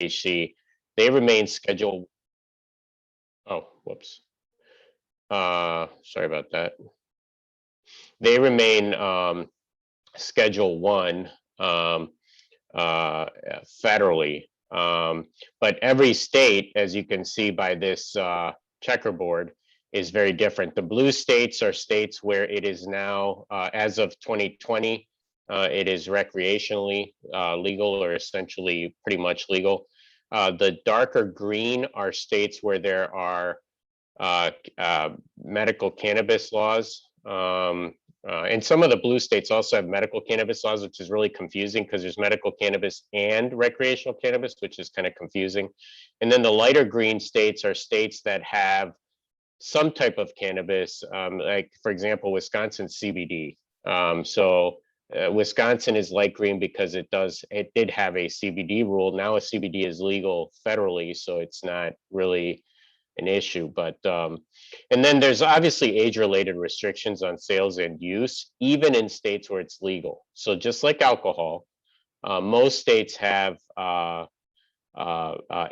THC, they remain Schedule. Oh, whoops. Sorry about that. They remain Schedule 1 federally. But every state, as you can see by this checkerboard, is very different. The blue states are states where it is now, as of 2020, it is recreationally legal, or essentially pretty much legal. The darker green are states where there are medical cannabis laws. And some of the blue states also have medical cannabis laws, which is really confusing because there's medical cannabis and recreational cannabis, which is kind of confusing. And then the lighter green states are states that have some type of cannabis, like, for example, Wisconsin CBD. Wisconsin is light green because it did have a CBD rule. Now a CBD is legal federally, so it's not really an issue. But and then there's obviously age-related restrictions on sales and use, even in states where it's legal. So just like alcohol, most states have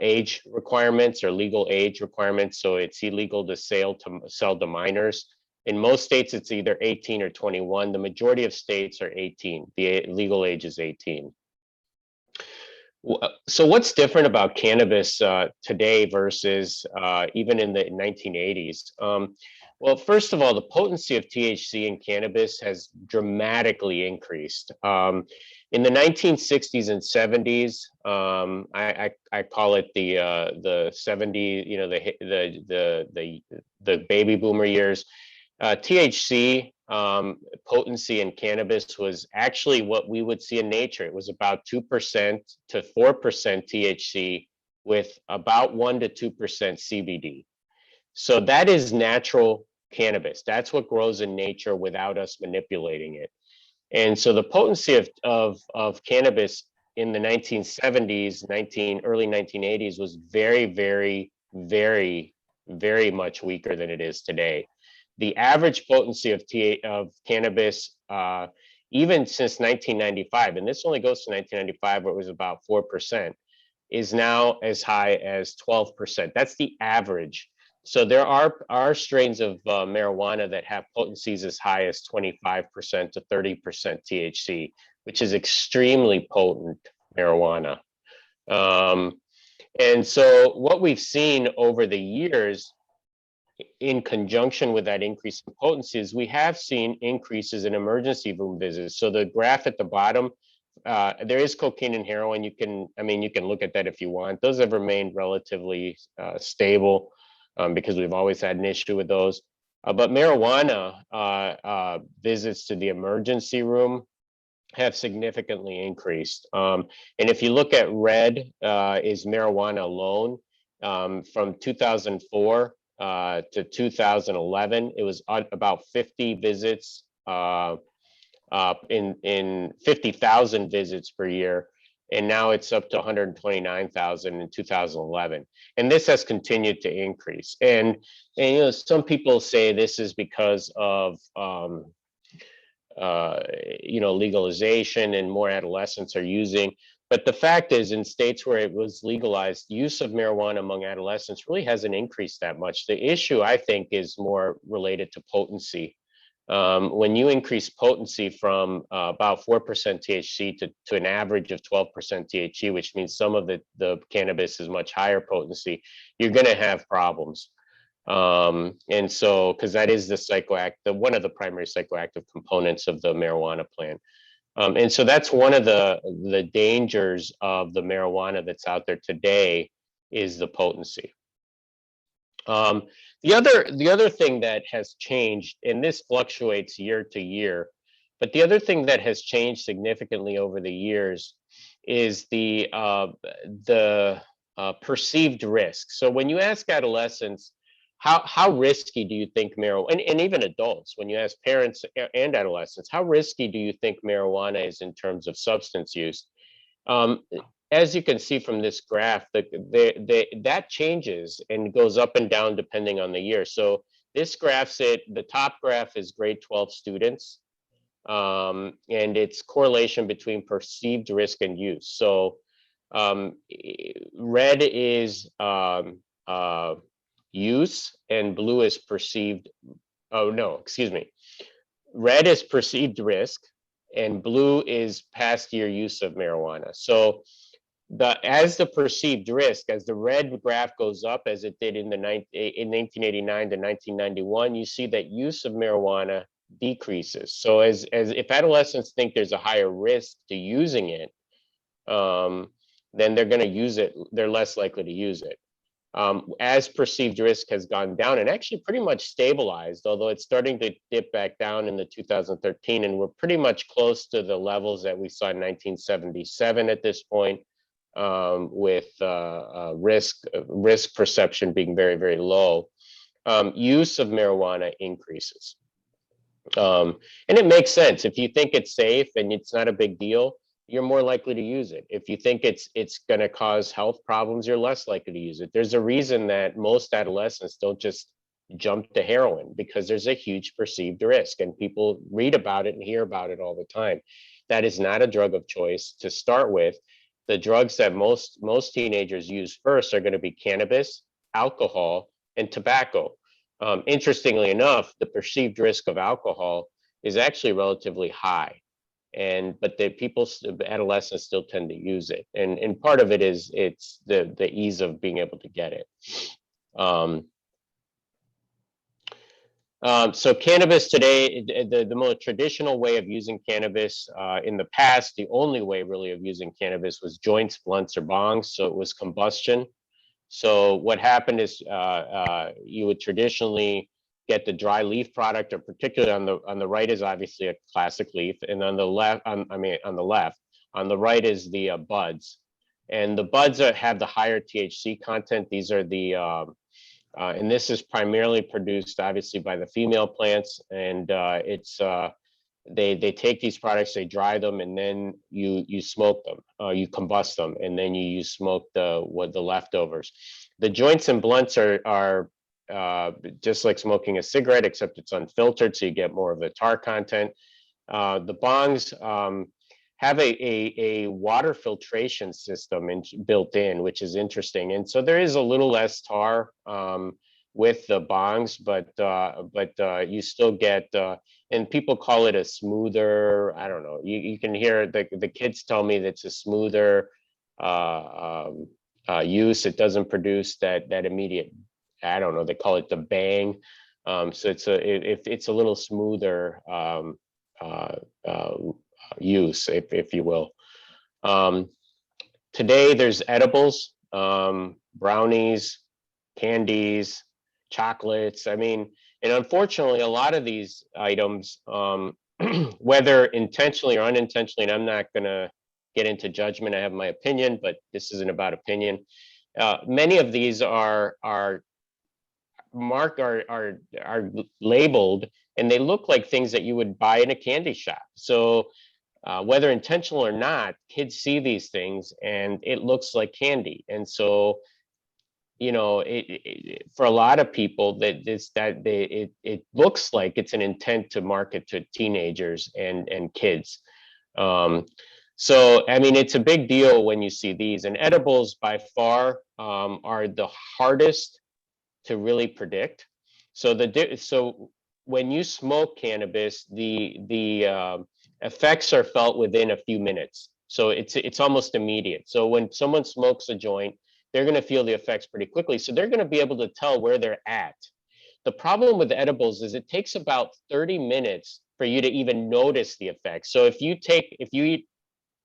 age requirements or legal age requirements. So it's illegal to sell to minors. In most states, it's either 18 or 21. The majority of states are 18. The legal age is 18. So what's different about cannabis today versus even in the 1980s? Well, first of all, the potency of THC in cannabis has dramatically increased. In the 1960s and 70s, I call it the 70s, you know, the baby boomer years. THC potency in cannabis was actually what we would see in nature. It was about 2% to 4% THC with about 1 to 2% CBD. So that is natural cannabis. That's what grows in nature without us manipulating it. And so the potency of cannabis in the 1970s, early 1980s was very, very, very, very much weaker than it is today. The average potency of cannabis, even since 1995, and this only goes to 1995, where it was about 4%, is now as high as 12%. That's the average. So there are strains of marijuana that have potencies as high as 25% to 30% THC, which is extremely potent marijuana. And so what we've seen over the years, in conjunction with that increase in potency, is we have seen increases in emergency room visits. So the graph at the bottom, there is cocaine and heroin. You can look at that if you want. Those have remained relatively stable because we've always had an issue with those. But marijuana visits to the emergency room have significantly increased. And if you look at red, is marijuana alone. From 2004 to 2011, it was about 50 visits in 50,000 visits per year, and now it's up to 129,000 in 2011. And this has continued to increase. And you know, some people say this is because of you know, legalization and more adolescents are using. But the fact is, in states where it was legalized, use of marijuana among adolescents really hasn't increased that much. The issue, I think, is more related to potency. When you increase potency from about 4% THC to an average of 12% THC, which means some of the cannabis is much higher potency, you're going to have problems. And so, because that is one of the primary psychoactive components of the marijuana plant. And so that's one of the dangers of the marijuana that's out there today, is the potency. The other thing that has changed, and this fluctuates year to year, but the other thing that has changed significantly over the years is the perceived risk. So when you ask adolescents, how risky do you think marijuana, and even adults, when you ask parents and adolescents, how risky do you think marijuana is in terms of substance use? As you can see from this graph, that changes and goes up and down depending on the year. So this graphs it, the top graph is grade 12 students, and it's correlation between perceived risk and use. So Red is use, and blue is perceived. Oh no, excuse me. Red is perceived risk, and blue is past year use of marijuana. So as the perceived risk, as the red graph goes up, as it did in 1989 to 1991, you see that use of marijuana decreases. So as if adolescents think there's a higher risk to using it, then they're going to use it. They're less likely to use it. As perceived risk has gone down and actually pretty much stabilized, although it's starting to dip back down in the 2013, and we're pretty much close to the levels that we saw in 1977 at this point, with risk perception being very, very low. Use of marijuana increases. And it makes sense. If you think it's safe and it's not a big deal, you're more likely to use it. If you think it's going to cause health problems, you're less likely to use it. There's a reason that most adolescents don't just jump to heroin, because there's a huge perceived risk, and people read about it and hear about it all the time. That is not a drug of choice to start with. The drugs that most teenagers use first are going to be cannabis, alcohol, and tobacco. Interestingly enough, the perceived risk of alcohol is actually relatively high, but adolescents still tend to use it, and part of it is it's the ease of being able to get it. So cannabis today, the more traditional way of using cannabis, in the past, the only way really of using cannabis was joints, blunts, or bongs. So it was combustion. So what happened is you would traditionally get the dry leaf product, or particularly on the right is obviously a classic leaf, and on the left, on the right is the buds, and the buds have the higher THC content. These are the and this is primarily produced obviously by the female plants, and they take these products, they dry them, and then you smoke them, you combust them, and then you smoke the leftovers. The joints and blunts are just like smoking a cigarette, except it's unfiltered, so you get more of the tar content. The bongs have a water filtration system built in, which is interesting, and so there is a little less tar with the bongs, but you still get, and people call it a smoother, I don't know, you can hear the kids tell me that it's a smoother use. It doesn't produce that immediate, I don't know, they call it the bang. So it's a little smoother use, if you will. Today there's edibles, brownies, candies, chocolates. I mean, and unfortunately, a lot of these items, whether intentionally or unintentionally, and I'm not gonna get into judgment, I have my opinion, but this isn't about opinion. Many of these are marked, are labeled, and they look like things that you would buy in a candy shop. So whether intentional or not, kids see these things and it looks like candy. And so, you know, for a lot of people, it looks like it's an intent to market to teenagers and kids. So, I mean, it's a big deal when you see these, and edibles by far are the hardest to really predict. So when you smoke cannabis, the effects are felt within a few minutes. So it's almost immediate. So when someone smokes a joint, they're going to feel the effects pretty quickly. So they're going to be able to tell where they're at. The problem with edibles is it takes about 30 minutes for you to even notice the effects. So if you eat,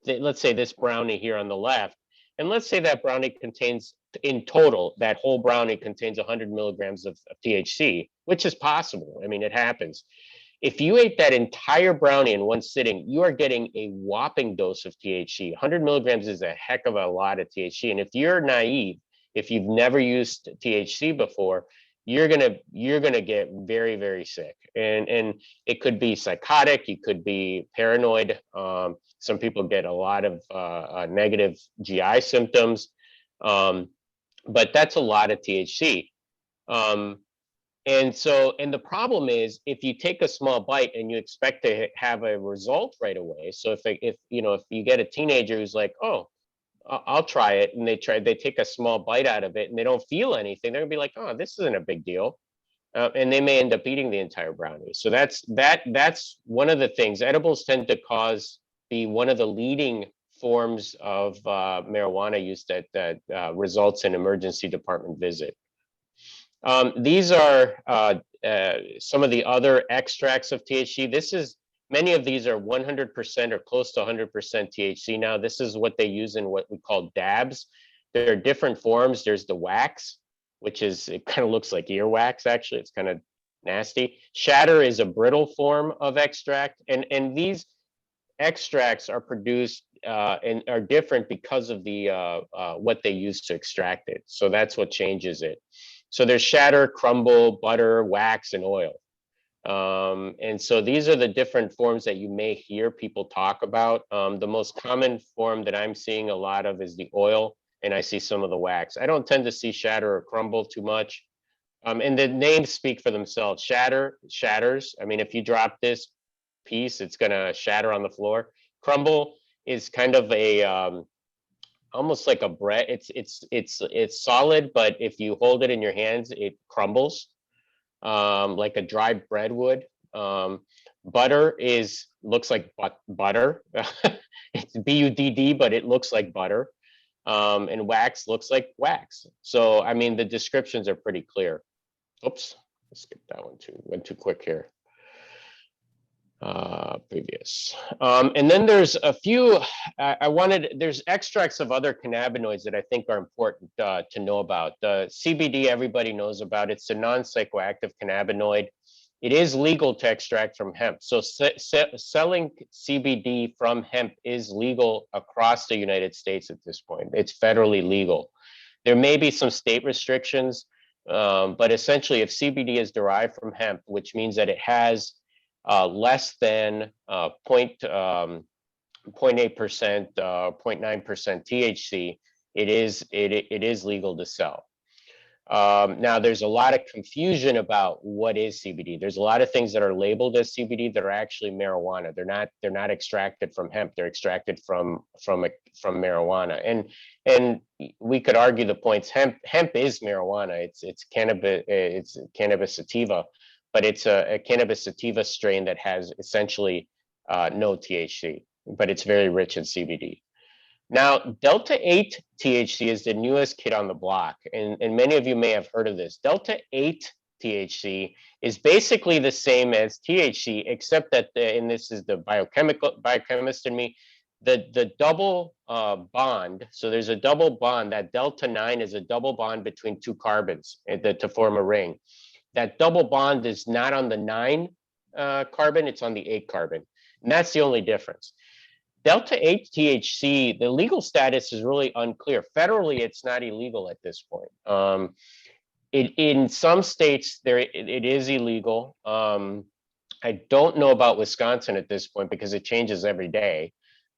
let's say this brownie here on the left, and let's say that brownie contains, in total, that whole brownie contains 100 milligrams of THC, which is possible. I mean, it happens. If you ate that entire brownie in one sitting, you are getting a whopping dose of THC. 100 milligrams is a heck of a lot of THC. And if you're naive, if you've never used THC before, you're gonna get very, very sick. And it could be psychotic, you could be paranoid. Some people get a lot of negative GI symptoms, but that's a lot of THC. And the problem is, if you take a small bite and you expect to have a result right away, so if you get a teenager who's like, oh, I'll try it, and they take a small bite out of it, and they don't feel anything. They're gonna be like, oh, this isn't a big deal. And they may end up eating the entire brownie. So that's one of the things. Edibles tend to be one of the leading forms of marijuana use that results in emergency department visit. These are some of the other extracts of THC. Many of these are 100% or close to 100% THC now. This is what they use in what we call dabs. There are different forms. There's the wax, which it kind of looks like earwax, actually. It's kind of nasty. Shatter is a brittle form of extract. And these extracts are produced and are different because of what they use to extract it. So that's what changes it. So there's shatter, crumble, butter, wax, and oil. And so these are the different forms that you may hear people talk about. The most common form that I'm seeing a lot of is the oil, and I see some of the wax. I don't tend to see shatter or crumble too much. And the names speak for themselves. Shatters. I mean, if you drop this piece, it's gonna shatter on the floor. Crumble is kind of almost like a bread. It's solid, but if you hold it in your hands, it crumbles like a dry bread would. Butter looks like butter. It's BUDD, but it looks like butter. And wax looks like wax. So, I mean, the descriptions are pretty clear. Oops, let's skip that one too. Went too quick here. Previous. And then there's a few, there's extracts of other cannabinoids that I think are important to know about. The CBD, everybody knows about. It's a non-psychoactive cannabinoid. It is legal to extract from hemp. So selling CBD from hemp is legal across the United States at this point. It's federally legal. There may be some state restrictions, but essentially if CBD is derived from hemp, which means that it has less than 0.8%, 0.9% THC, it is legal to sell. Now, there's a lot of confusion about what is CBD. There's a lot of things that are labeled as CBD that are actually marijuana. They're not extracted from hemp. They're extracted from marijuana. And we could argue the points. Hemp is marijuana. It's cannabis sativa, but it's a cannabis sativa strain that has essentially no THC, but it's very rich in CBD. Now, Delta 8 THC is the newest kid on the block, and many of you may have heard of this. Delta 8 THC is basically the same as THC, except that, and this is the biochemist in me, the double bond, so there's a double bond, that Delta 9 is a double bond between two carbons to form a ring. That double bond is not on the 9 carbon, it's on the 8 carbon, and that's the only difference. Delta 8 THC, the legal status is really unclear. Federally, it's not illegal at this point. In some states, it is illegal. I don't know about Wisconsin at this point because it changes every day.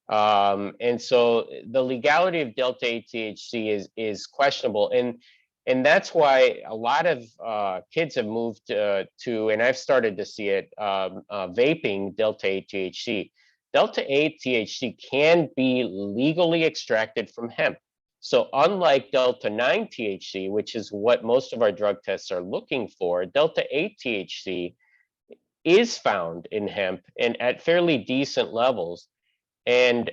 And so the legality of Delta 8 THC is questionable. And that's why a lot of kids have moved to, and I've started to see it, vaping Delta 8 THC. Delta 8 THC can be legally extracted from hemp. So unlike Delta 9 THC, which is what most of our drug tests are looking for, Delta 8 THC is found in hemp and at fairly decent levels. And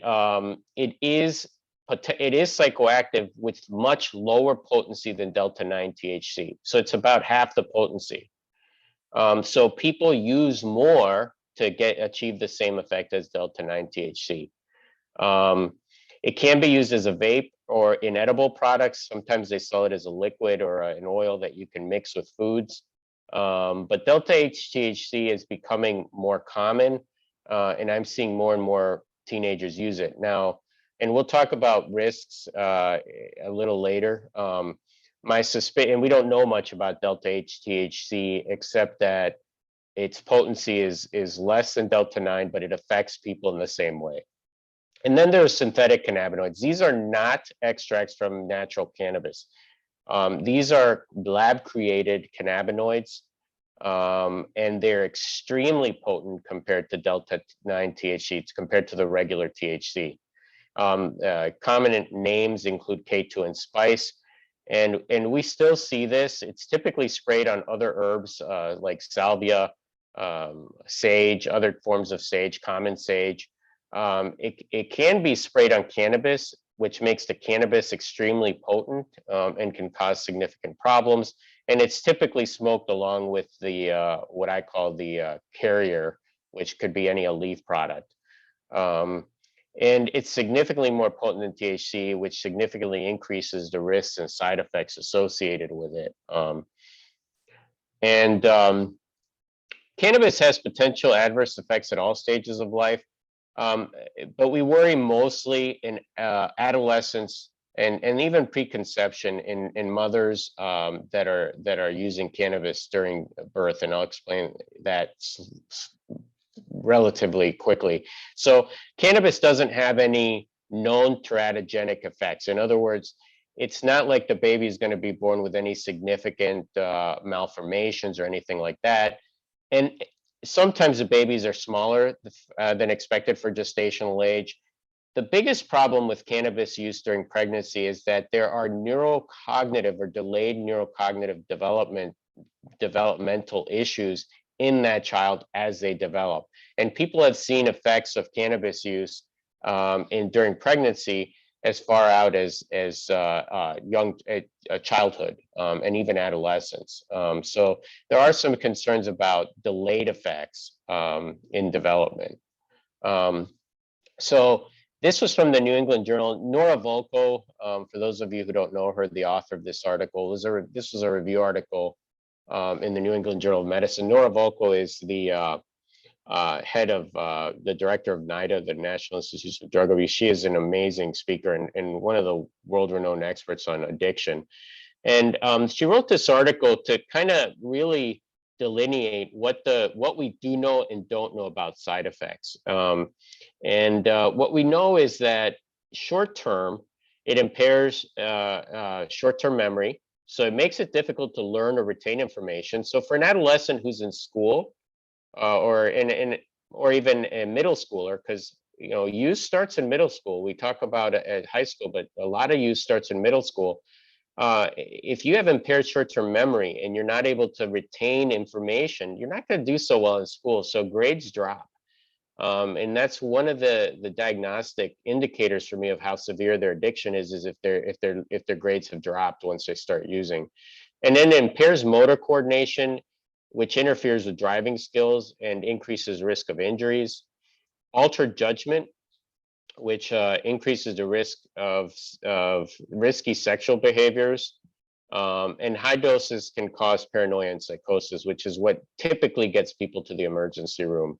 it is psychoactive with much lower potency than Delta 9 THC. So it's about half the potency. So people use more to achieve the same effect as Delta 9 THC. It can be used as a vape or in edible products. Sometimes they sell it as a liquid or an oil that you can mix with foods. But Delta 8 THC is becoming more common, and I'm seeing more and more teenagers use it now. And we'll talk about risks a little later. And we don't know much about Delta 8 THC except that its potency is less than Delta 9, but it affects people in the same way. And then there are synthetic cannabinoids. These are not extracts from natural cannabis. These are lab-created cannabinoids, and they're extremely potent compared to Delta 9 THC, compared to the regular THC. Common names include K2 and spice. And we still see this. It's typically sprayed on other herbs like salvia, sage, other forms of sage, common sage. It can be sprayed on cannabis, which makes the cannabis extremely potent and can cause significant problems. And it's typically smoked along with the what I call the carrier, which could be any leaf product. And it's significantly more potent than THC, which significantly increases the risks and side effects associated with it. Cannabis has potential adverse effects at all stages of life, but we worry mostly in adolescence and even preconception in mothers that are using cannabis during birth, and I'll explain that relatively quickly. So cannabis doesn't have any known teratogenic effects. In other words, it's not like the baby is going to be born with any significant malformations or anything like that. And sometimes the babies are smaller than expected for gestational age. The biggest problem with cannabis use during pregnancy is that there are neurocognitive or delayed neurocognitive developmental issues in that child as they develop. And people have seen effects of cannabis use during pregnancy as far out as young childhood and even adolescence. So there are some concerns about delayed effects in development. So this was from the New England Journal. Nora Volkow, for those of you who don't know her, the author of this article, this was a review article in the New England Journal of Medicine. Nora Volkow is the head of the director of NIDA, the National Institute of Drug Abuse. She is an amazing speaker and one of the world-renowned experts on addiction. And she wrote this article to kind of really delineate what we do know and don't know about side effects. What we know is that short-term, it impairs short-term memory. So it makes it difficult to learn or retain information. So for an adolescent who's in school, or even a middle schooler, because use starts in middle school. We talk about it at high school, but a lot of use starts in middle school. If you have impaired short-term memory and you're not able to retain information, you're not going to do so well in school. So grades drop, and that's one of the diagnostic indicators for me of how severe their addiction is if their grades have dropped once they start using. And then it impairs motor coordination, which interferes with driving skills and increases risk of injuries. Altered judgment, which increases the risk of risky sexual behaviors. And high doses can cause paranoia and psychosis, which is what typically gets people to the emergency room.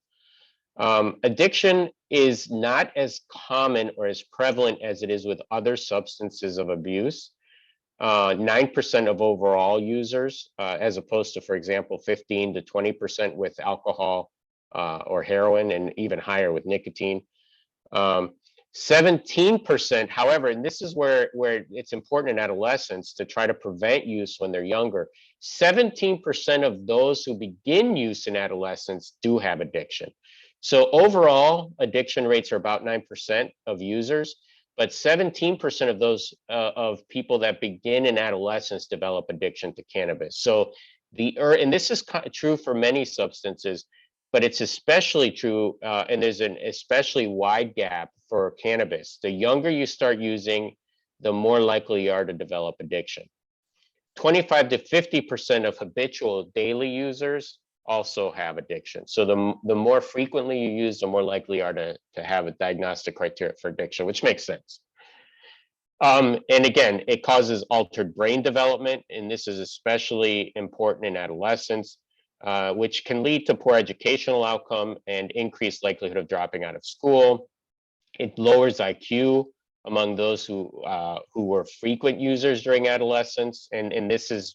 Addiction is not as common or as prevalent as it is with other substances of abuse. 9% of overall users, as opposed to, for example, 15 to 20% with alcohol or heroin, and even higher with nicotine. 17%, however, and this is where it's important in adolescence to try to prevent use when they're younger, 17% of those who begin use in adolescence do have addiction. So overall, addiction rates are about 9% of users, but 17% of those of people that begin in adolescence develop addiction to cannabis. So and this is true for many substances, but it's especially true, and there's an especially wide gap for cannabis. The younger you start using, the more likely you are to develop addiction. 25 to 50% of habitual daily users also have addiction. So the more frequently you use, the more likely you are to have a diagnostic criteria for addiction, which makes sense. And again, it causes altered brain development, and this is especially important in adolescence, which can lead to poor educational outcome and increased likelihood of dropping out of school. It lowers IQ among those who were frequent users during adolescence, and this is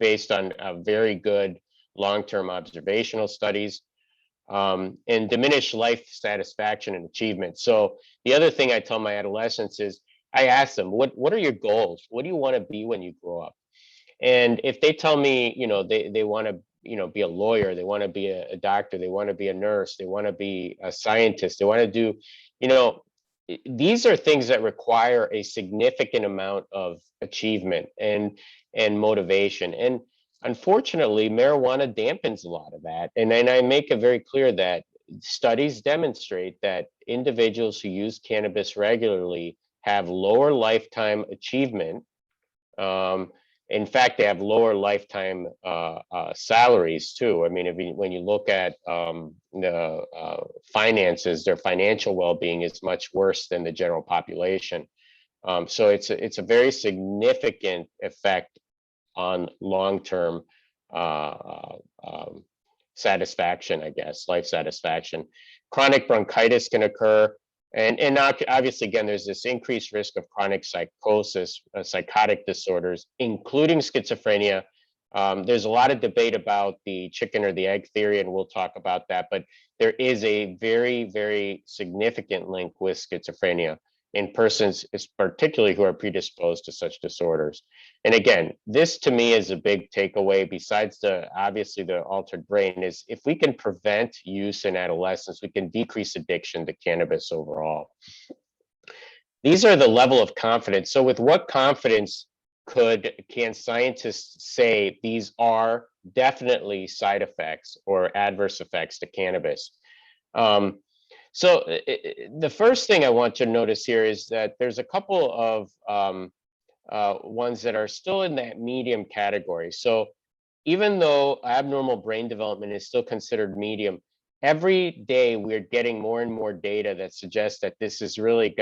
based on very good long-term observational studies, and diminish life satisfaction and achievement. So the other thing I tell my adolescents is, I ask them, what are your goals? What do you want to be when you grow up? And if they tell me, they want to, be a lawyer, they want to be a doctor, they want to be a nurse, they want to be a scientist, they want to do, these are things that require a significant amount of achievement and motivation. And unfortunately, marijuana dampens a lot of that. And then I make it very clear that studies demonstrate that individuals who use cannabis regularly have lower lifetime achievement. In fact, they have lower lifetime salaries too. I mean, when you look at the finances, their financial well-being is much worse than the general population. So it's a very significant effect on long-term satisfaction, I guess, life satisfaction. Chronic bronchitis can occur. And obviously, again, there's this increased risk of chronic psychosis, psychotic disorders, including schizophrenia. There's a lot of debate about the chicken or the egg theory, and we'll talk about that. But there is a very, very significant link with schizophrenia in persons, particularly who are predisposed to such disorders. And again, this to me is a big takeaway, besides obviously the altered brain, is if we can prevent use in adolescence, we can decrease addiction to cannabis overall. These are the level of confidence. So with what confidence can scientists say these are definitely side effects or adverse effects to cannabis? So the first thing I want to notice here is that there's a couple of ones that are still in that medium category. So even though abnormal brain development is still considered medium, every day we're getting more and more data that suggests that this is really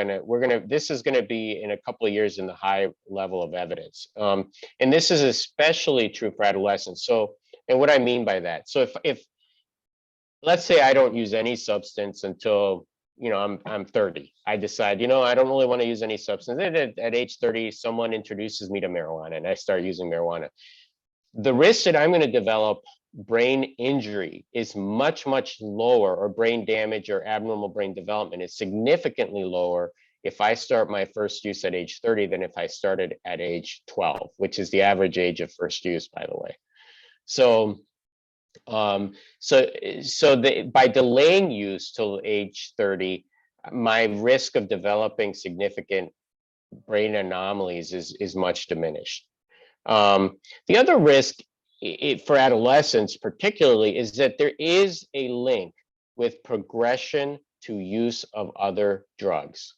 this is gonna be in a couple of years in the high level of evidence. And this is especially true for adolescents. So, and what I mean by that, so if let's say I don't use any substance until, I'm 30. I decide, I don't really want to use any substance. At age 30, someone introduces me to marijuana and I start using marijuana. The risk that I'm going to develop brain injury is much, much lower, or brain damage or abnormal brain development is significantly lower if I start my first use at age 30 than if I started at age 12, which is the average age of first use, by the way. So by delaying use till age 30, my risk of developing significant brain anomalies is much diminished. The other risk for adolescents particularly is that there is a link with progression to use of other drugs.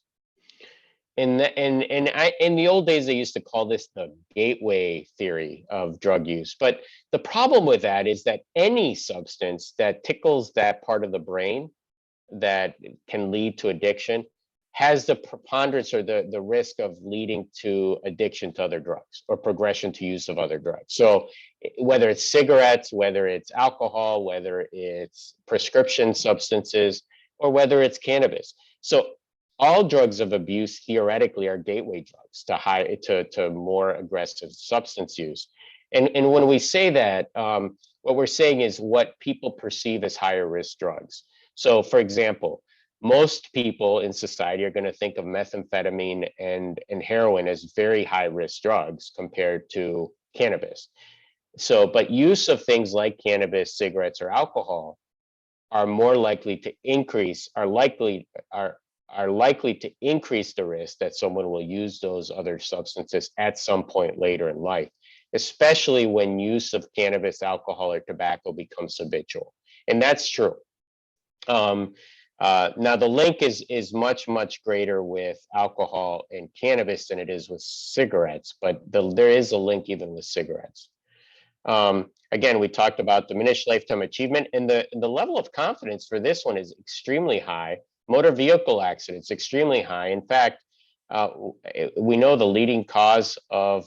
In the old days, they used to call this the gateway theory of drug use. But the problem with that is that any substance that tickles that part of the brain that can lead to addiction has the preponderance or the risk of leading to addiction to other drugs or progression to use of other drugs. So whether it's cigarettes, whether it's alcohol, whether it's prescription substances, or whether it's cannabis. So all drugs of abuse theoretically are gateway drugs to more aggressive substance use. And when we say that, what we're saying is what people perceive as higher risk drugs. So for example, most people in society are going to think of methamphetamine and heroin as very high risk drugs compared to cannabis. So, but use of things like cannabis, cigarettes, or alcohol are more likely to increase, are likely to increase the risk that someone will use those other substances at some point later in life, especially when use of cannabis, alcohol, or tobacco becomes habitual. And that's true. Now the link is much, much greater with alcohol and cannabis than it is with cigarettes, but there is a link even with cigarettes. Again, we talked about diminished lifetime achievement, and the level of confidence for this one is extremely high. Motor vehicle accidents, extremely high. In fact, we know the leading cause of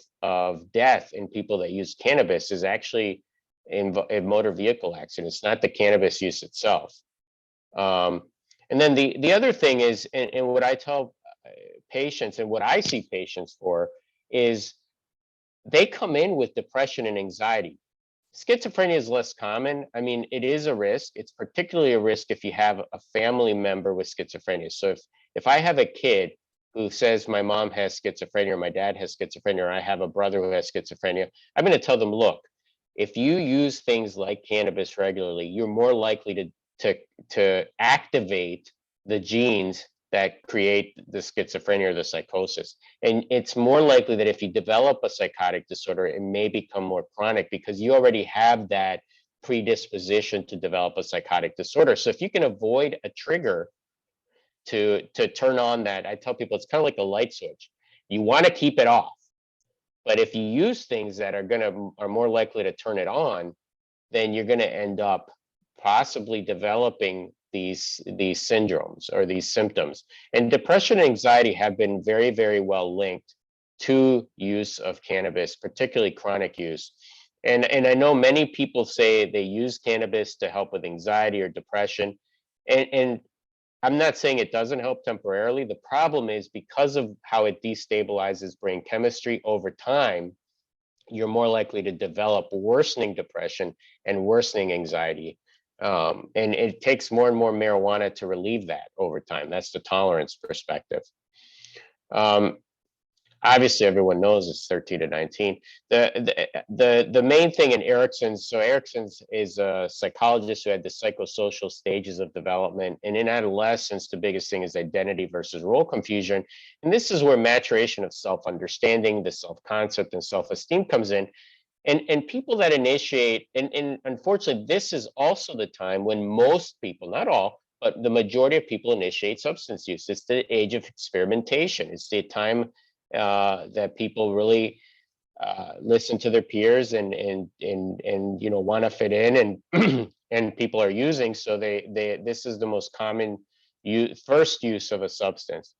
death in people that use cannabis is actually in motor vehicle accidents, not the cannabis use itself. And then the other thing is, and what I tell patients and what I see patients for is they come in with depression and anxiety. Schizophrenia is less common. I mean, it is a risk. It's particularly a risk if you have a family member with schizophrenia. So if I have a kid who says my mom has schizophrenia or my dad has schizophrenia or I have a brother who has schizophrenia, I'm going to tell them, look, if you use things like cannabis regularly, you're more likely to activate the genes that create the schizophrenia or the psychosis. And it's more likely that if you develop a psychotic disorder, it may become more chronic because you already have that predisposition to develop a psychotic disorder. So if you can avoid a trigger to turn on that, I tell people it's kind of like a light switch. You want to keep it off, but if you use things that are more likely to turn it on, then you're going to end up possibly developing these syndromes or these symptoms. And depression and anxiety have been very, very well linked to use of cannabis, particularly chronic use. And I know many people say they use cannabis to help with anxiety or depression. And I'm not saying it doesn't help temporarily. The problem is because of how it destabilizes brain chemistry over time, you're more likely to develop worsening depression and worsening anxiety. And it takes more and more marijuana to relieve that over time. That's the tolerance perspective. Obviously, everyone knows it's 13 to 19. The main thing in Erickson's, so Erickson's is a psychologist who had the psychosocial stages of development. And in adolescence, the biggest thing is identity versus role confusion. And this is where maturation of self-understanding, the self-concept and self-esteem comes in. And people that initiate, and unfortunately, this is also the time when most people, not all, but the majority of people initiate substance use. It's the age of experimentation. It's the time that people really listen to their peers and want to fit in, and and people are using, so this is the most common first use of a substance.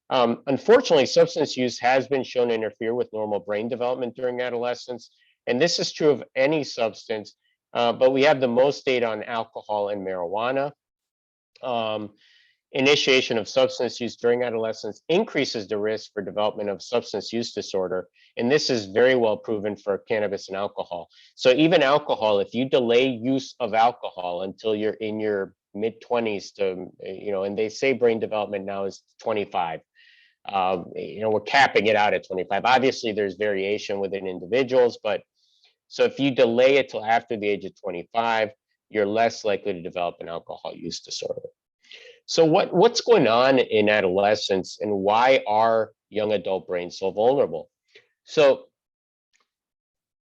Unfortunately, substance use has been shown to interfere with normal brain development during adolescence, and this is true of any substance, but we have the most data on alcohol and marijuana. Initiation of substance use during adolescence increases the risk for development of substance use disorder. And this is very well proven for cannabis and alcohol. So even alcohol, if you delay use of alcohol until you're in your mid 20s to, and they say brain development now is 25. We're capping it out at 25. Obviously, there's variation within individuals, but so if you delay it till after the age of 25, you're less likely to develop an alcohol use disorder. So what's going on in adolescence, and why are young adult brains so vulnerable? So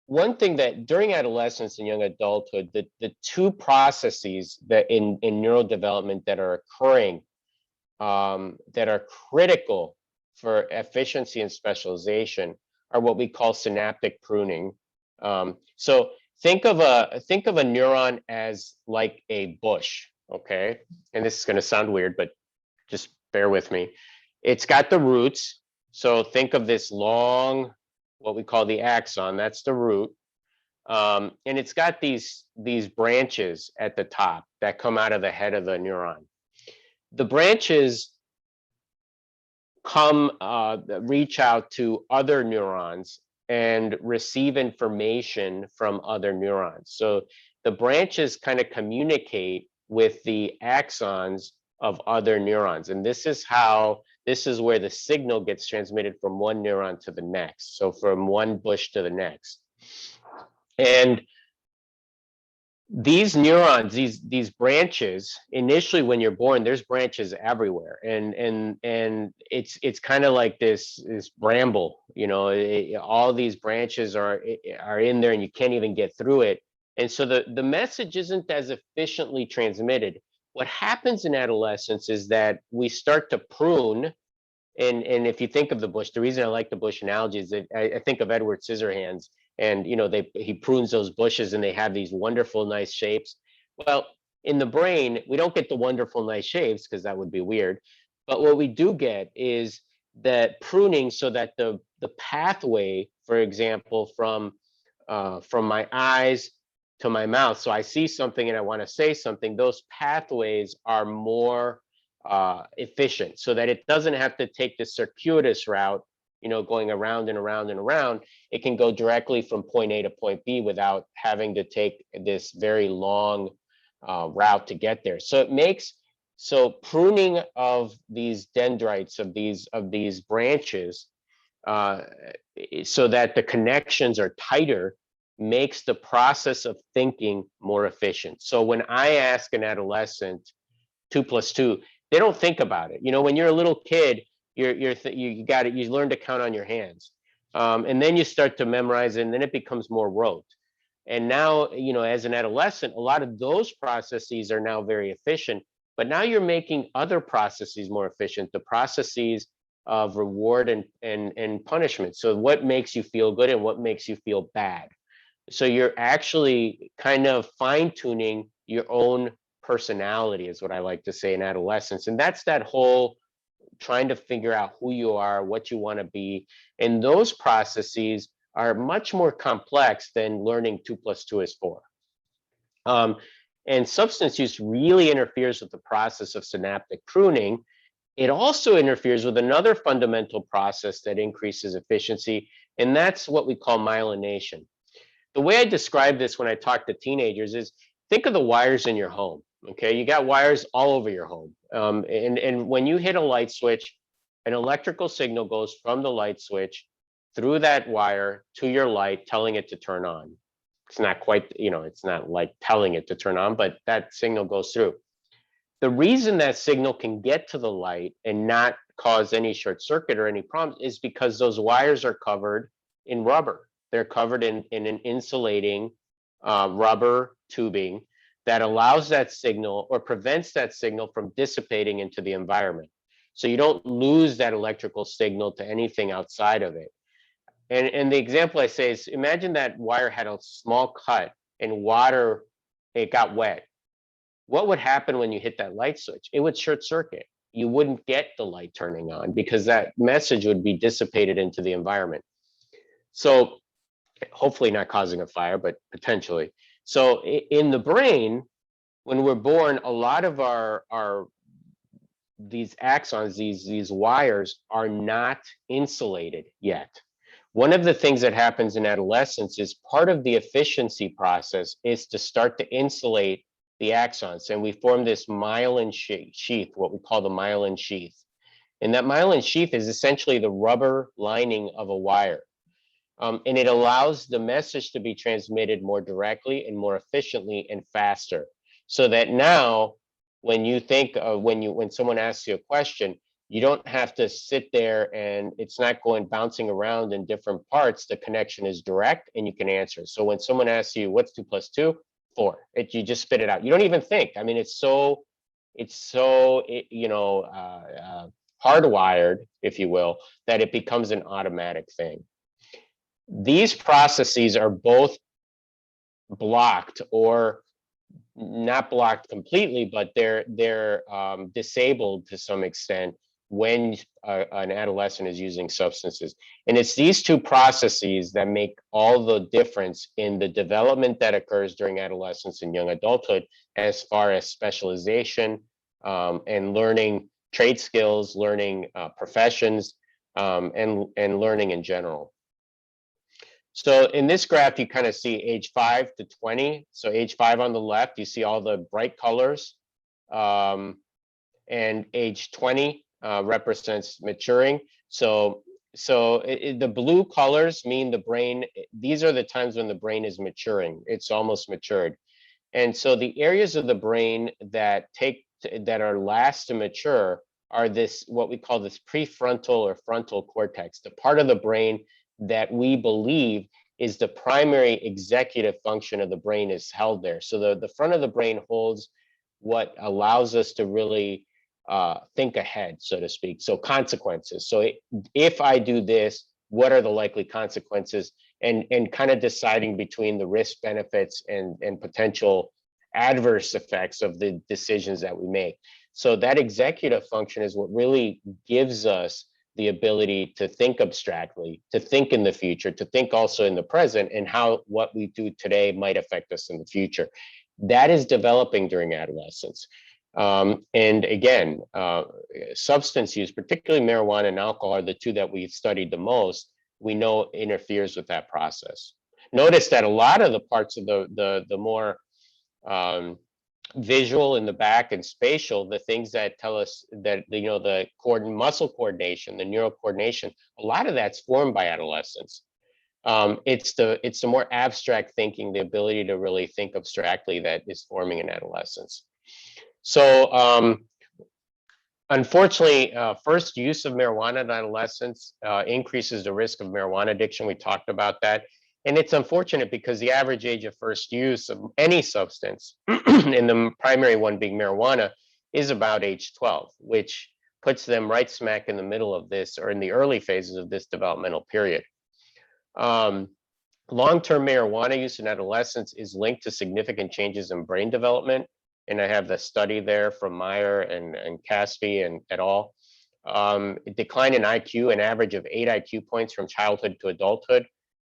one thing that during adolescence and young adulthood, the two processes that in neurodevelopment that are occurring, that are critical for efficiency and specialization, are what we call synaptic pruning. So think of a neuron as like a bush. Okay, and this is going to sound weird, but just bear with me. It's got the roots. So think of this long, what we call the axon, that's the root. And it's got these branches at the top that come out of the head of the neuron. The branches reach out to other neurons and receive information from other neurons. So the branches kind of communicate with the axons of other neurons. And this is where the signal gets transmitted from one neuron to the next. So from one bush to the next. And these neurons, these branches, initially when you're born, there's branches everywhere. And it's kind of like this bramble, all these branches are in there and you can't even get through it. And so the message isn't as efficiently transmitted. What happens in adolescence is that we start to prune. And if you think of the bush, the reason I like the bush analogy is that I think of Edward Scissorhands, and he prunes those bushes and they have these wonderful, nice shapes. Well, in the brain, we don't get the wonderful, nice shapes because that would be weird. But what we do get is that pruning, so that the pathway, for example, from my eyes to my mouth. So I see something and I want to say something. Those pathways are more efficient, so that it doesn't have to take the circuitous route, going around and around and around. It can go directly from point A to point B without having to take this very long route to get there. So pruning of these dendrites, of these branches, so that the connections are tighter, makes the process of thinking more efficient. So when I ask an adolescent 2 + 2, They don't think about it. You know, when you're a little kid, you got it. You learn to count on your hands, and then you start to memorize it, and then it becomes more rote. And now, you know, as an adolescent, a lot of those processes are now very efficient. But now you're making other processes more efficient. The processes of reward and punishment. So what makes you feel good and what makes you feel bad. So you're actually kind of fine tuning your own personality, is what I like to say, in adolescence. And that's that whole trying to figure out who you are, what you want to be. And those processes are much more complex than learning 2 + 2 is 4. And substance use really interferes with the process of synaptic pruning. It also interferes with another fundamental process that increases efficiency, and that's what we call myelination. The way I describe this when I talk to teenagers is, think of the wires in your home. Okay, you got wires all over your home, and when you hit a light switch, an electrical signal goes from the light switch through that wire to your light, telling it to turn on. It's not quite, you know, it's not like telling it to turn on, but that signal goes through. The reason that signal can get to the light and not cause any short circuit or any problems is because those wires are covered in rubber. They're covered in an insulating rubber tubing that allows that signal or prevents that signal from dissipating into the environment. So you don't lose that electrical signal to anything outside of it. And the example I say is, imagine that wire had a small cut and water, it got wet. What would happen when you hit that light switch? It would short circuit. You wouldn't get the light turning on because that message would be dissipated into the environment. So hopefully not causing a fire, but potentially. So in the brain, when we're born, a lot of our these axons, these wires are not insulated yet. One of the things that happens in adolescence is part of the efficiency process is to start to insulate the axons, and we form this myelin sheath, what we call the myelin sheath. And that myelin sheath is essentially the rubber lining of a wire. And it allows the message to be transmitted more directly and more efficiently and faster. So that now, when you think of when someone asks you a question, you don't have to sit there and it's not going bouncing around in different parts. The connection is direct and you can answer. So when someone asks you, what's 2 + 2? 4. You just spit it out. You don't even think. I mean, it's so hardwired, if you will, that it becomes an automatic thing. These processes are both blocked, or not blocked completely, but they're disabled to some extent when an adolescent is using substances. And it's these two processes that make all the difference in the development that occurs during adolescence and young adulthood, as far as specialization and learning trade skills, learning professions, and learning in general. So in this graph, you kind of see age 5 to 20. So age 5 on the left, you see all the bright colors, and age 20 represents maturing. So the blue colors mean the brain. These are the times when the brain is maturing. It's almost matured. And so the areas of the brain that are last to mature are this, what we call this prefrontal or frontal cortex, the part of the brain that we believe is the primary executive function of the brain is held there. So the front of the brain holds what allows us to really think ahead, so to speak. So consequences. So if I do this, what are the likely consequences? And kind of deciding between the risk benefits and potential adverse effects of the decisions that we make. So that executive function is what really gives us the ability to think abstractly, to think in the future, to think also in the present, and how what we do today might affect us in the future. That is developing during adolescence. And again, substance use, particularly marijuana and alcohol, are the two that we've studied the most. We know interferes with that process. Notice that a lot of the parts of the more visual in the back and spatial, the things that tell us that, you know, the muscle coordination, the neural coordination, a lot of that's formed by adolescence. It's the more abstract thinking, the ability to really think abstractly, that is forming in adolescence. So Unfortunately, first use of marijuana in adolescents increases the risk of marijuana addiction. We talked about that. And it's unfortunate because the average age of first use of any substance, and the primary one being marijuana, is about age 12, which puts them right smack in the middle of this, or in the early phases of this developmental period. Long-term marijuana use in adolescence is linked to significant changes in brain development. And I have the study there from Meyer and Caspi and et al. Decline in IQ, an average of 8 IQ points from childhood to adulthood,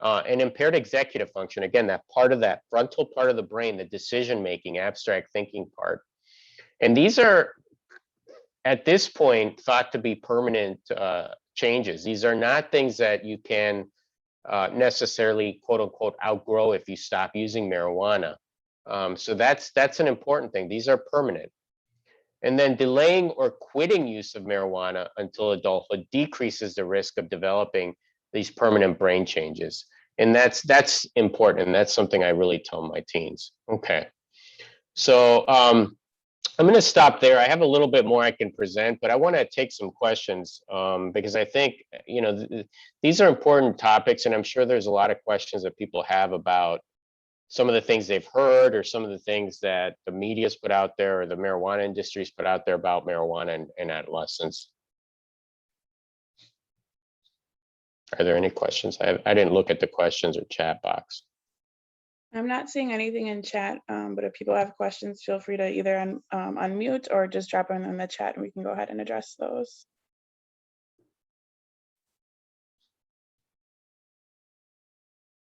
and impaired executive function. Again, that part of that frontal part of the brain, the decision-making, abstract thinking part. And these are, at this point, thought to be permanent changes. These are not things that you can necessarily, quote unquote, outgrow if you stop using marijuana. So that's an important thing. These are permanent. And then delaying or quitting use of marijuana until adulthood decreases the risk of developing these permanent brain changes. And that's important. And that's something I really tell my teens. Okay. So I'm going to stop there. I have a little bit more I can present, but I want to take some questions because I think, these are important topics, and I'm sure there's a lot of questions that people have about some of the things they've heard, or some of the things that the media's put out there, or the marijuana industry's put out there about marijuana and adolescents. Are there any questions? I didn't look at the questions or chat box. I'm not seeing anything in chat, but if people have questions, feel free to either unmute or just drop them in the chat and we can go ahead and address those.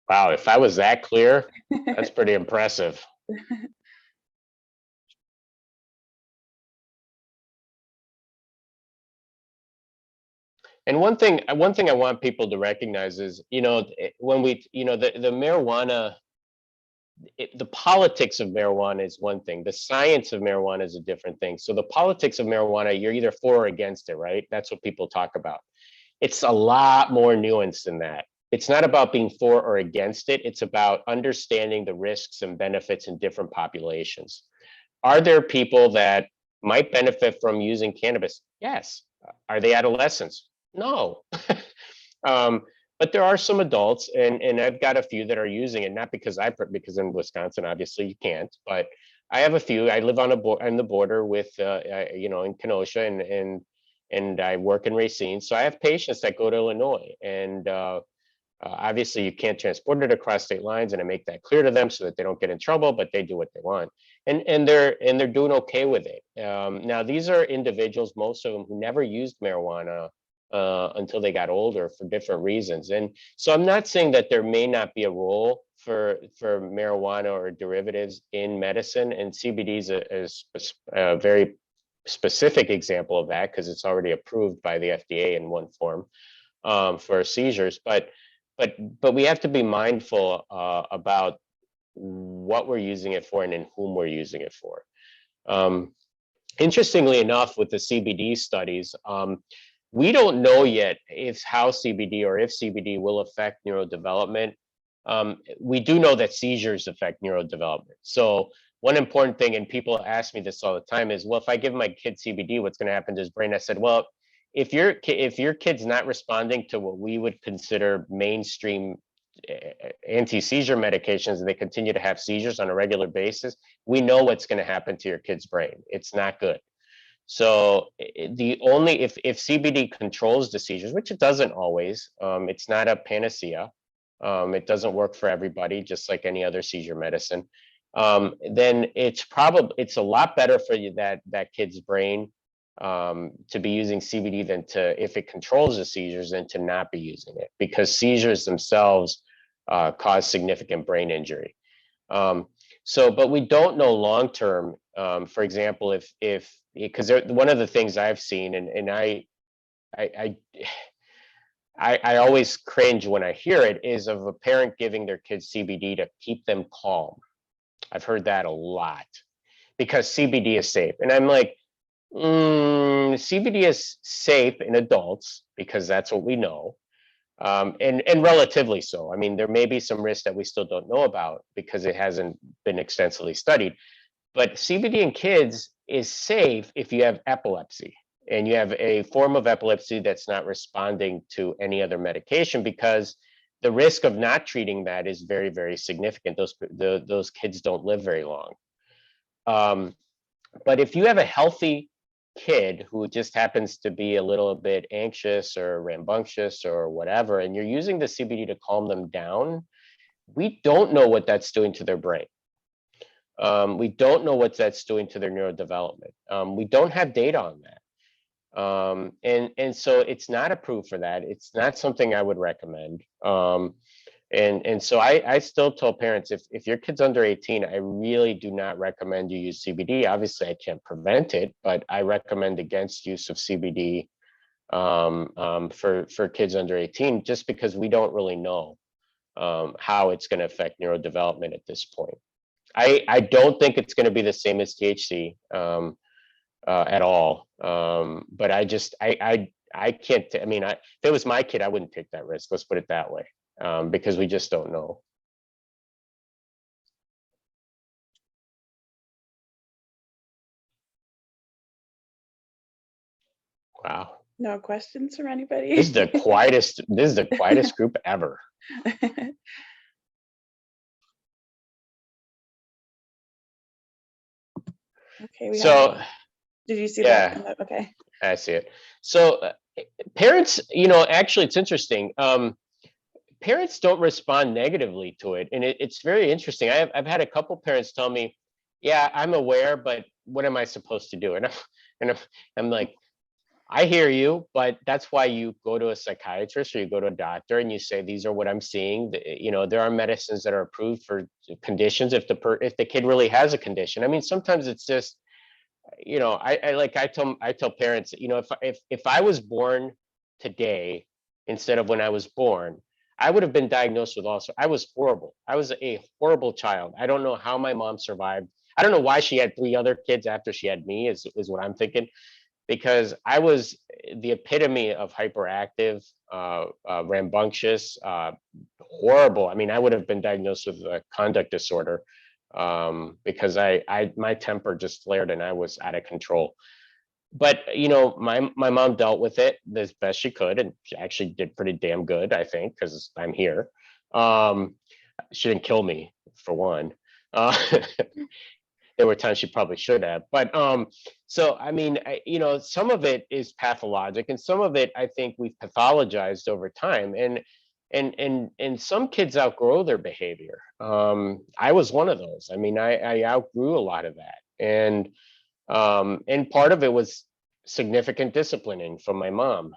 Wow, if I was that clear, that's pretty impressive. And one thing I want people to recognize is, when we, the marijuana, the politics of marijuana is one thing. The science of marijuana is a different thing. So the politics of marijuana, you're either for or against it, right? That's what people talk about. It's a lot more nuanced than that. It's not about being for or against it. It's about understanding the risks and benefits in different populations. Are there people that might benefit from using cannabis? Yes. Are they adolescents? No. But there are some adults, and I've got a few that are using it, not because because in Wisconsin, obviously you can't, but I have a few. I live on the border with, in Kenosha, and I work in Racine. So I have patients that go to Illinois, and obviously you can't transport it across state lines, and I make that clear to them so that they don't get in trouble, but they do what they want. And they're doing okay with it. Now, these are individuals, most of them, who never used marijuana until they got older for different reasons. And so I'm not saying that there may not be a role for marijuana or derivatives in medicine, and CBD is a very specific example of that, because it's already approved by the FDA in one form for seizures. But we have to be mindful about what we're using it for and in whom we're using it for. Interestingly enough, with the CBD studies, we don't know yet if CBD will affect neurodevelopment. We do know that seizures affect neurodevelopment. So one important thing, and people ask me this all the time, is, well, if I give my kid CBD, what's going to happen to his brain? I said, well, if your kid's not responding to what we would consider mainstream anti-seizure medications, and they continue to have seizures on a regular basis, we know what's going to happen to your kid's brain. It's not good. So if CBD controls the seizures, which it doesn't always, it's not a panacea. It doesn't work for everybody, just like any other seizure medicine. Then it's a lot better for that kid's brain to be using CBD if it controls the seizures, than to not be using it, because seizures themselves cause significant brain injury. But we don't know long term. For example, because one of the things I've seen, and I always cringe when I hear it, is of a parent giving their kids CBD to keep them calm. I've heard that a lot, because CBD is safe, and I'm like, CBD is safe in adults because that's what we know. And relatively so. I mean, there may be some risks that we still don't know about because it hasn't been extensively studied. But CBD in kids is safe if you have epilepsy. and you have a form of epilepsy that's not responding to any other medication, because the risk of not treating that is very, very significant. Those kids don't live very long. But if you have a healthy kid who just happens to be a little bit anxious or rambunctious or whatever, and you're using the CBD to calm them down, we don't know what that's doing to their brain. We don't know what that's doing to their neurodevelopment. We don't have data on that. And so it's not approved for that. It's not something I would recommend. And so I still tell parents, if your kid's under 18, I really do not recommend you use CBD. Obviously, I can't prevent it, but I recommend against use of CBD for kids under 18, just because we don't really know how it's going to affect neurodevelopment at this point. I don't think it's going to be the same as THC at all. But I can't. I mean, if it was my kid, I wouldn't take that risk. Let's put it that way, because we just don't know. Wow. No questions from anybody? This is the quietest. This is the quietest group ever. Okay. Did you see that? Yeah. Okay. I see it. So parents, actually, it's interesting. Parents don't respond negatively to it, and it's very interesting. I've had a couple parents tell me, "Yeah, I'm aware, but what am I supposed to do?" And I'm like, I hear you, but that's why you go to a psychiatrist or you go to a doctor and you say, these are what I'm seeing. There are medicines that are approved for conditions if the kid really has a condition. I mean, sometimes it's just, I tell parents, if I was born today instead of when I was born, I would have been diagnosed with ulcer. I was horrible. I was a horrible child. I don't know how my mom survived. I don't know why she had 3 other kids after she had me, is what I'm thinking, because I was the epitome of hyperactive, rambunctious, horrible. I mean, I would have been diagnosed with a conduct disorder, because my temper just flared and I was out of control. But my mom dealt with it as best she could, and she actually did pretty damn good, I think, because I'm here. She didn't kill me, for one. There were times she probably should have, but so I mean, some of it is pathologic, and some of it I think we've pathologized over time, and some kids outgrow their behavior. I was one of those. I mean, I outgrew a lot of that, and part of it was significant disciplining from my mom,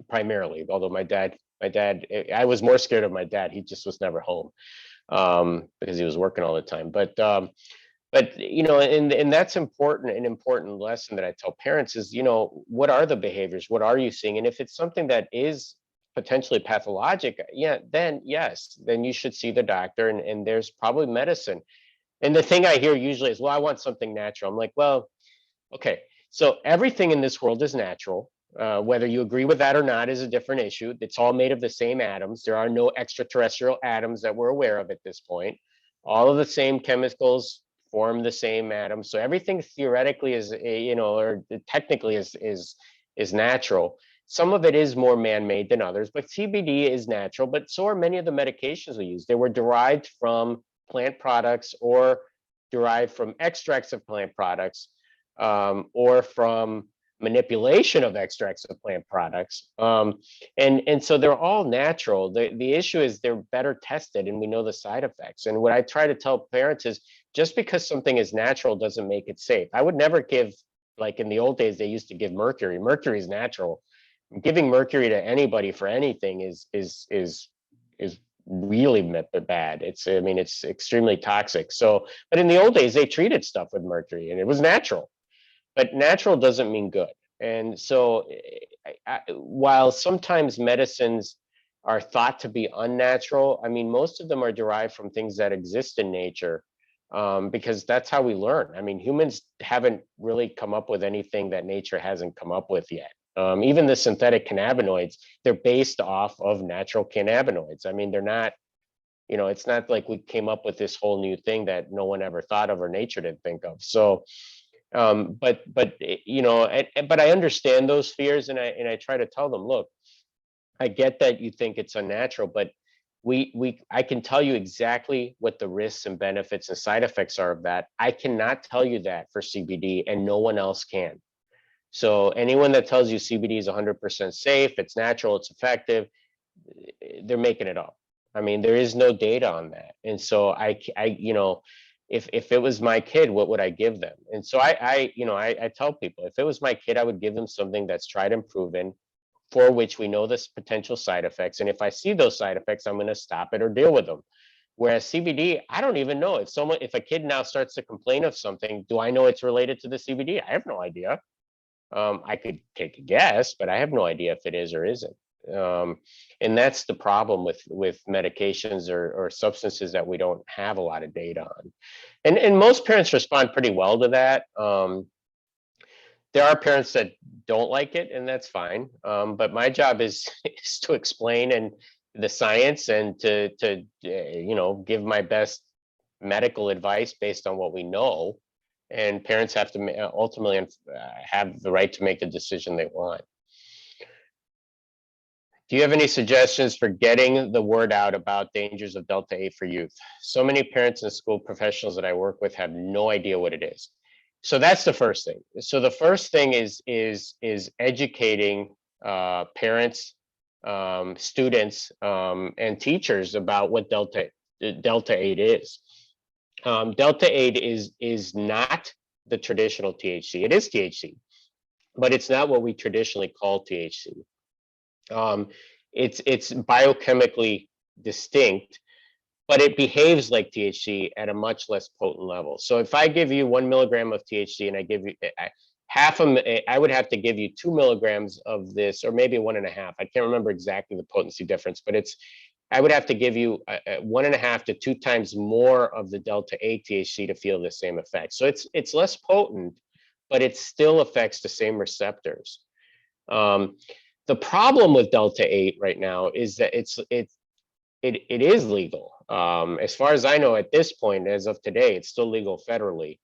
primarily. Although my dad, I was more scared of my dad. He just was never home, because he was working all the time. But and that's important. An important lesson that I tell parents is, what are the behaviors? What are you seeing? And if it's something that is potentially pathologic, then yes, then you should see the doctor, and there's probably medicine. And the thing I hear usually is, well, I want something natural. I'm like, well, okay, so everything in this world is natural. Whether you agree with that or not is a different issue. It's all made of the same atoms. There are no extraterrestrial atoms that we're aware of at this point. All of the same chemicals form the same atoms. So everything theoretically is, or technically is natural. Some of it is more man-made than others, but CBD is natural, but so are many of the medications we use. They were derived from plant products or derived from extracts of plant products, or from manipulation of extracts of plant products. And so they're all natural. The issue is they're better tested and we know the side effects. And what I try to tell parents is, just because something is natural doesn't make it safe. I would never give, like in the old days, they used to give mercury. Mercury is natural. Giving mercury to anybody for anything is really bad. It's extremely toxic. So, but in the old days, they treated stuff with mercury and it was natural. But natural doesn't mean good. And so while sometimes medicines are thought to be unnatural, I mean, most of them are derived from things that exist in nature, because that's how we learn. I mean, humans haven't really come up with anything that nature hasn't come up with yet. Even the synthetic cannabinoids, they're based off of natural cannabinoids. I mean, they're not, it's not like we came up with this whole new thing that no one ever thought of or nature didn't think of. So But you know, but I understand those fears, and I try to tell them, look, I get that you think it's unnatural, but I can tell you exactly what the risks and benefits and side effects are of that. I cannot tell you that for CBD, and no one else can. So anyone that tells you CBD is 100% safe, it's natural, it's effective, they're making it up. I mean, there is no data on that. And so you know, if it was my kid, what would I give them? And so you know, I tell people, if it was my kid, I would give them something that's tried and proven, for which we know this potential side effects. And if I see those side effects, I'm going to stop it or deal with them. Whereas CBD, I don't even know if a kid now starts to complain of something, do I know it's related to the CBD? I have no idea. I could take a guess, but I have no idea if it is or isn't. And that's the problem with medications or substances that we don't have a lot of data on. And most parents respond pretty well to that. There are parents that don't like it, and that's fine. But my job is is to explain and the science and to you know, give my best medical advice based on what we know. And parents have to ultimately have the right to make the decision they want. Do you have any suggestions for getting the word out about dangers of Delta 8 for youth? So many parents and school professionals that I work with have no idea what it is. So that's the first thing. So the first thing is educating parents, students, and teachers about what Delta 8 is. Delta 8 is not the traditional THC. It is THC, but it's not what we traditionally call THC. It's biochemically distinct, but it behaves like THC at a much less potent level. So if I give you 1 milligram of THC and I give you I would have to give you 2 milligrams of this, or maybe 1.5. I can't remember exactly the potency difference, but I would have to give you 1.5 to 2 times more of the Delta 8 THC to feel the same effect. So it's less potent, but it still affects the same receptors. The problem with Delta 8 right now is that it is legal. As far as I know, at this point, as of today, it's still legal federally,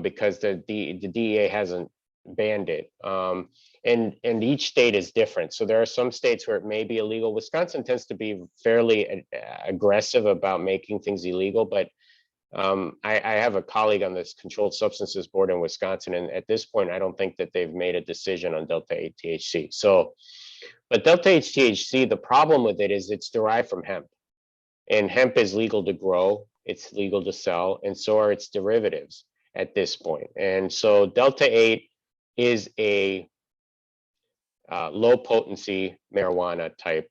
because the DEA hasn't banned it. And each state is different. So there are some states where it may be illegal. Wisconsin tends to be fairly aggressive about making things illegal, but I have a colleague on this controlled substances board in Wisconsin, and at this point, I don't think that they've made a decision on Delta 8 THC. So, but Delta 8 THC, the problem with it is it's derived from hemp, and hemp is legal to grow, it's legal to sell, and so are its derivatives at this point. And so Delta 8 is a low potency marijuana type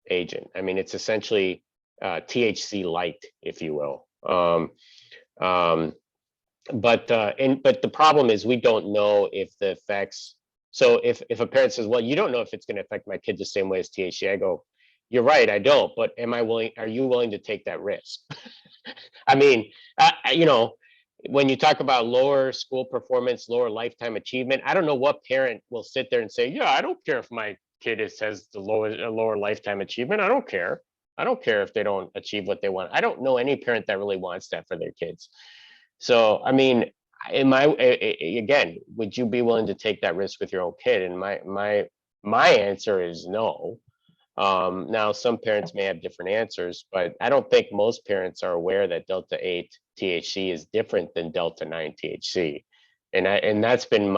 agent. I mean, it's essentially THC light, if you will. But the problem is we don't know if the effects. So if a parent says, well, you don't know if it's going to affect my kid the same way as THC, I go, you're right, I don't, but are you willing to take that risk? I mean, you know, when you talk about lower school performance, lower lifetime achievement, I don't know what parent will sit there and say, yeah, I don't care if my kid has the lower lifetime achievement. I don't care. I don't care if they don't achieve what they want. I don't know any parent that really wants that for their kids. So, I mean, again, would you be willing to take that risk with your own kid? And my answer is no. Now, some parents may have different answers, but I don't think most parents are aware that Delta 8 THC is different than Delta 9 THC. And that's been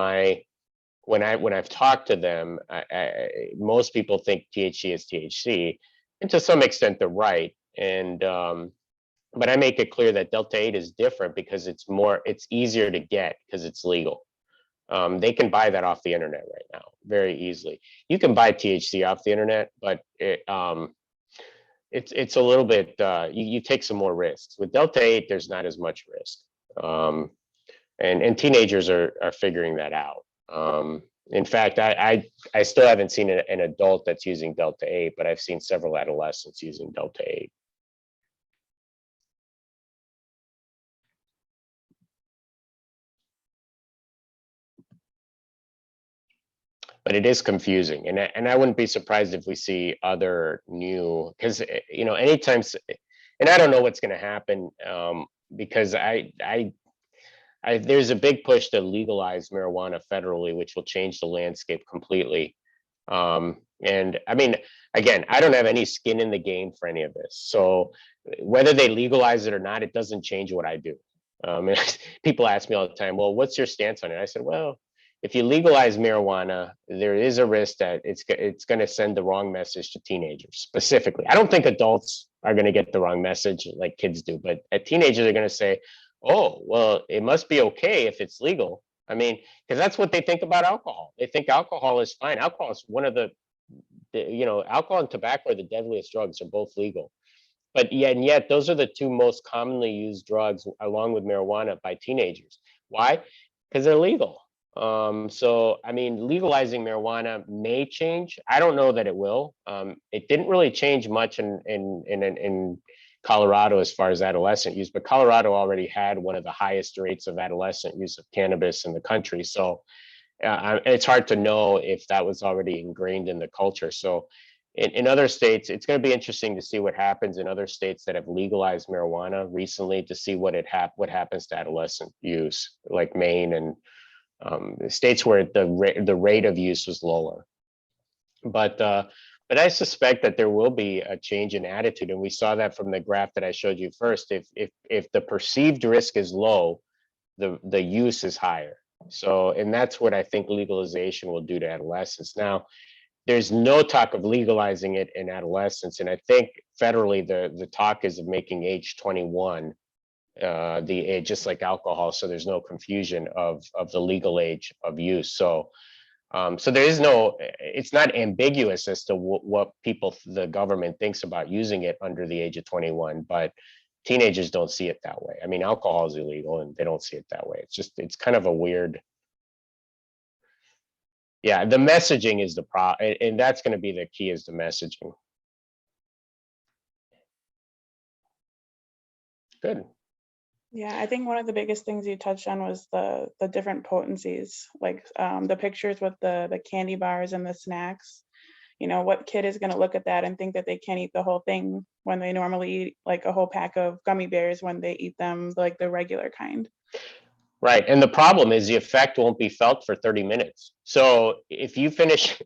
when I've talked to them, most people think THC is THC, and to some extent they're right. And but I make it clear that Delta 8 is different because it's easier to get because it's legal. They can buy that off the internet right now very easily. You can buy THC off the internet, but it's a little bit you take some more risks. With Delta 8, there's not as much risk, and teenagers are figuring that out. In fact, I still haven't seen an adult that's using Delta 8, but I've seen several adolescents using Delta 8. But it is confusing, and I wouldn't be surprised if we see other new, because you know, anytime, and I don't know what's going to happen, because I there's a big push to legalize marijuana federally, which will change the landscape completely. And I mean, again, I don't have any skin in the game for any of this. So whether they legalize it or not, it doesn't change what I do. People ask me all the time, well, what's your stance on it? I said, well, if you legalize marijuana, there is a risk that it's going to send the wrong message to teenagers specifically. I don't think adults are going to get the wrong message like kids do, but teenagers are going to say, oh, well, it must be okay if it's legal. I mean, because that's what they think about alcohol. They think alcohol is fine. Alcohol is one of the alcohol and tobacco are the deadliest drugs. Are both legal, but yet those are the two most commonly used drugs along with marijuana by teenagers. Why? Because they're legal. So I mean, legalizing marijuana may change. I don't know that it will. It didn't really change much in Colorado as far as adolescent use, but Colorado already had one of the highest rates of adolescent use of cannabis in the country. So it's hard to know if that was already ingrained in the culture. So in other states, it's going to be interesting to see what happens in other states that have legalized marijuana recently, to see what happens to adolescent use, like Maine and states where the rate of use was lower. But I suspect that there will be a change in attitude, and we saw that from the graph that I showed you first. If the perceived risk is low, the use is higher. So, and that's what I think legalization will do to adolescents. Now, there's no talk of legalizing it in adolescence, and I think federally the talk is of making age 21 the age, just like alcohol, so there's no confusion of the legal age of use. So so there is no, it's not ambiguous as to what the government thinks about using it under the age of 21, but teenagers don't see it that way. I mean, alcohol is illegal and they don't see it that way. It's kind of a weird, yeah, the messaging is the problem, and that's going to be the key, is the messaging. Good. Yeah, I think one of the biggest things you touched on was the different potencies, like the pictures with the candy bars and the snacks. You know, what kid is going to look at that and think that they can't eat the whole thing when they normally eat like a whole pack of gummy bears when they eat them like the regular kind? Right, and the problem is the effect won't be felt for 30 minutes. So if you finish,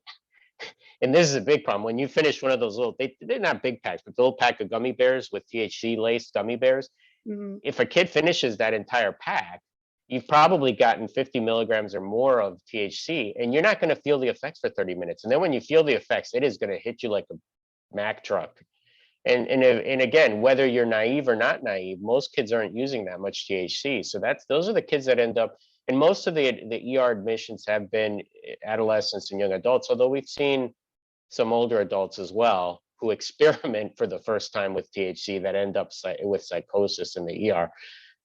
and this is a big problem, when you finish one of those they're not big packs, but the little pack of gummy bears with THC laced gummy bears, if a kid finishes that entire pack, you've probably gotten 50 milligrams or more of THC, and you're not going to feel the effects for 30 minutes. And then when you feel the effects, it is going to hit you like a Mack truck. And again, whether you're naive or not naive, most kids aren't using that much THC. So those are the kids that end up, and most of the ER admissions have been adolescents and young adults, although we've seen some older adults as well who experiment for the first time with THC that end up with psychosis in the ER,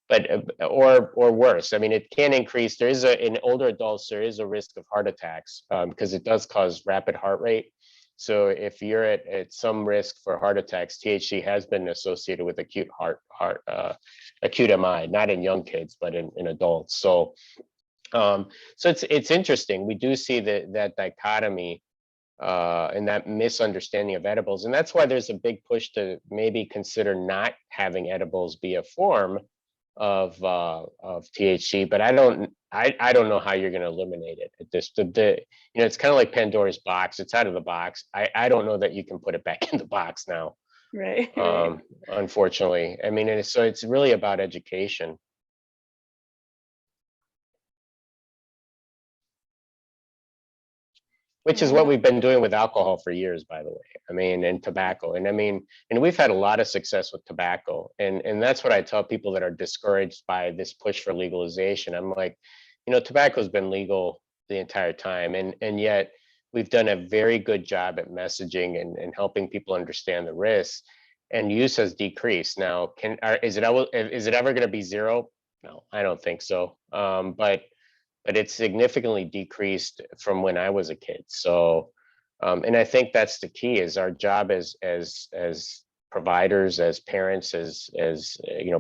but or worse. I mean, it can increase. There is in older adults, there is a risk of heart attacks because it does cause rapid heart rate. So if you're at some risk for heart attacks, THC has been associated with acute acute MI, not in young kids, but in adults. So so it's interesting. We do see that dichotomy and that misunderstanding of edibles, and that's why there's a big push to maybe consider not having edibles be a form of THC. But I don't know how you're going to eliminate it at this. It's kind of like Pandora's box. It's out of the box. I don't know that you can put it back in the box now. Right. Unfortunately, I mean, so it's really about education. Which is what we've been doing with alcohol for years, by the way. I mean, and tobacco. And I mean, and we've had a lot of success with tobacco. And that's what I tell people that are discouraged by this push for legalization. I'm like, tobacco's been legal the entire time. And yet we've done a very good job at messaging and helping people understand the risks. And use has decreased. Now, is it ever going to be zero? No, I don't think so. But it's significantly decreased from when I was a kid. So, and I think that's the key, is our job as providers, as parents, as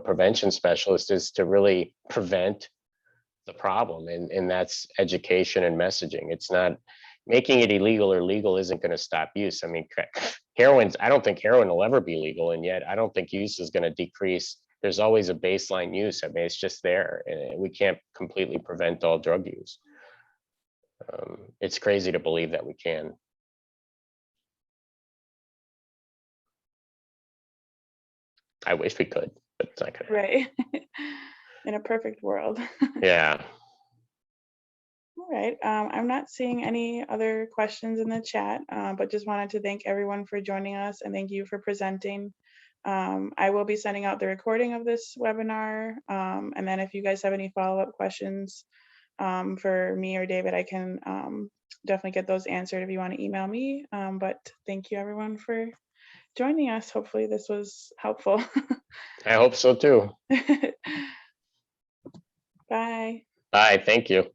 prevention specialists, is to really prevent the problem, and that's education and messaging. It's not making it illegal or legal isn't going to stop use. I mean, I don't think heroin will ever be legal, and yet I don't think use is going to decrease. there's always a baseline use. I mean, it's just there, and we can't completely prevent all drug use. It's crazy to believe that we can. I wish we could, but it's not gonna happen. Right. In a perfect world. Yeah. All right. I'm not seeing any other questions in the chat, but just wanted to thank everyone for joining us and thank you for presenting. I will be sending out the recording of this webinar. And then if you guys have any follow-up questions for me or David, I can definitely get those answered if you want to email me. But thank you everyone for joining us. Hopefully this was helpful. I hope so too. Bye. Bye. Thank you.